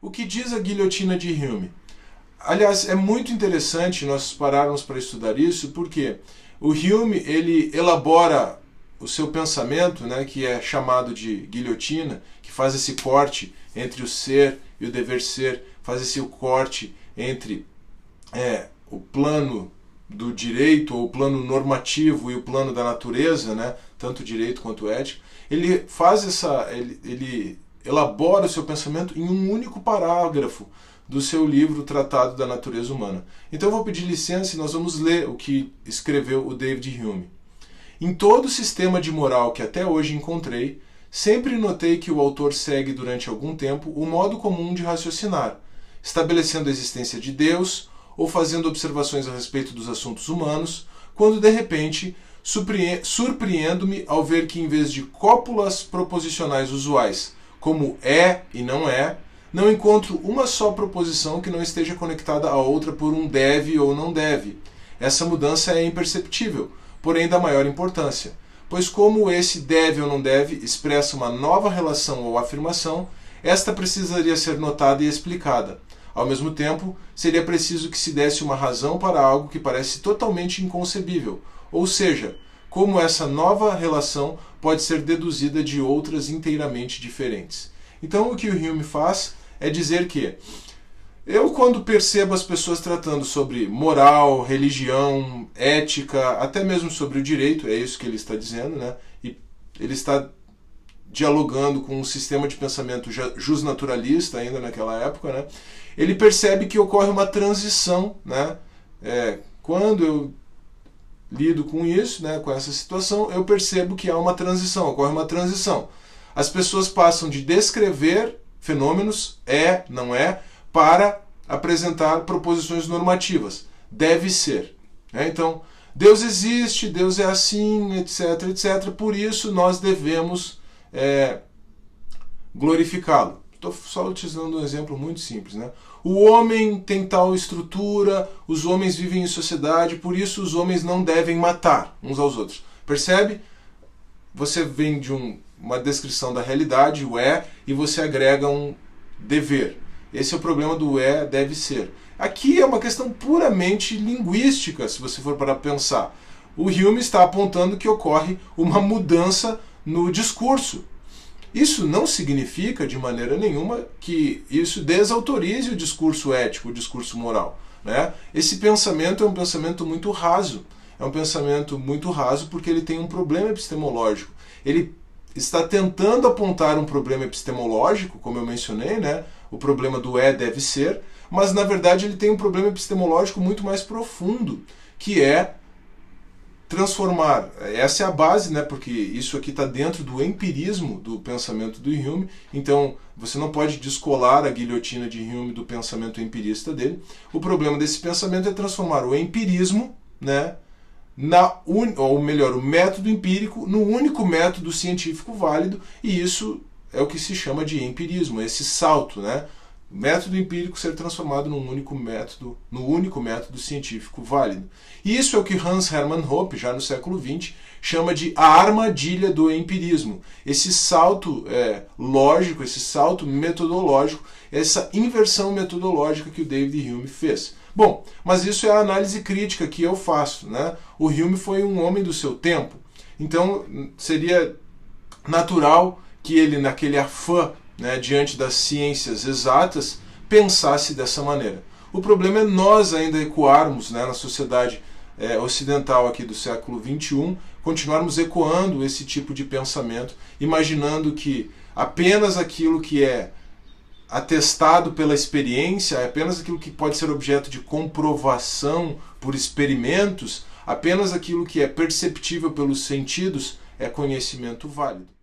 O que diz a guilhotina de Hume? Aliás, é muito interessante nós pararmos para estudar isso, porque o Hume ele elabora o seu pensamento, né, que é chamado de guilhotina, que faz esse corte entre o ser e o dever ser, faz esse corte entre o plano do direito, ou o plano normativo e o plano da natureza, né, tanto direito quanto ética. Ele ele elabora o seu pensamento em um único parágrafo do seu livro Tratado da Natureza Humana. Então eu vou pedir licença e nós vamos ler o que escreveu o David Hume. Em todo o sistema de moral que até hoje encontrei, sempre notei que o autor segue durante algum tempo o modo comum de raciocinar, estabelecendo a existência de Deus ou fazendo observações a respeito dos assuntos humanos, quando de repente surpreendo-me ao ver que em vez de cópulas proposicionais usuais, como é e não encontro uma só proposição que não esteja conectada a outra por um deve ou não deve. Essa mudança é imperceptível, porém da maior importância, pois como esse deve ou não deve expressa uma nova relação ou afirmação, esta precisaria ser notada e explicada. Ao mesmo tempo, seria preciso que se desse uma razão para algo que parece totalmente inconcebível, ou seja, como essa nova relação pode ser deduzida de outras inteiramente diferentes. Então o que o Hume faz é dizer que eu, quando percebo as pessoas tratando sobre moral, religião, ética, até mesmo sobre o direito, é isso que ele está dizendo, né? E ele está dialogando com um sistema de pensamento justnaturalista ainda naquela época, né? Ele percebe que ocorre uma transição, né? Quando eu lido com isso, né, com essa situação, eu percebo que há uma transição, ocorre uma transição. As pessoas passam de descrever fenômenos, não é, para apresentar proposições normativas. Deve ser. Né? Então, Deus existe, Deus é assim, etc, etc. Por isso nós devemos glorificá-lo. Estou só utilizando um exemplo muito simples. Né? O homem tem tal estrutura, os homens vivem em sociedade, por isso os homens não devem matar uns aos outros. Percebe? Você vem de uma descrição da realidade, o e você agrega um dever. Esse é o problema do deve ser. Aqui é uma questão puramente linguística, se você for para pensar. O Hume está apontando que ocorre uma mudança no discurso. Isso não significa, de maneira nenhuma, que isso desautorize o discurso ético, o discurso moral. Né? Esse pensamento é um pensamento muito raso. É um pensamento muito raso porque ele tem um problema epistemológico. Ele está tentando apontar um problema epistemológico, como eu mencionei, né? O problema do deve ser, mas na verdade ele tem um problema epistemológico muito mais profundo, que é transformar, essa é a base, né, porque isso aqui está dentro do empirismo do pensamento do Hume, então você não pode descolar a guilhotina de Hume do pensamento empirista dele. O problema desse pensamento é transformar o empirismo, né, ou melhor, o método empírico no único método científico válido, e isso é o que se chama de empirismo, esse salto, né? O método empírico ser transformado num único método científico válido. E isso é o que Hans Hermann Hoppe, já no século XX, chama de a armadilha do empirismo. Esse salto lógico, esse salto metodológico, essa inversão metodológica que o David Hume fez. Bom, mas isso é a análise crítica que eu faço. Né? O Hume foi um homem do seu tempo, então seria natural que ele, naquele afã, né, diante das ciências exatas, pensasse dessa maneira. O problema é nós ainda ecoarmos, né, na sociedade ocidental aqui do século XXI, continuarmos ecoando esse tipo de pensamento, imaginando que apenas aquilo que é atestado pela experiência, apenas aquilo que pode ser objeto de comprovação por experimentos, apenas aquilo que é perceptível pelos sentidos é conhecimento válido.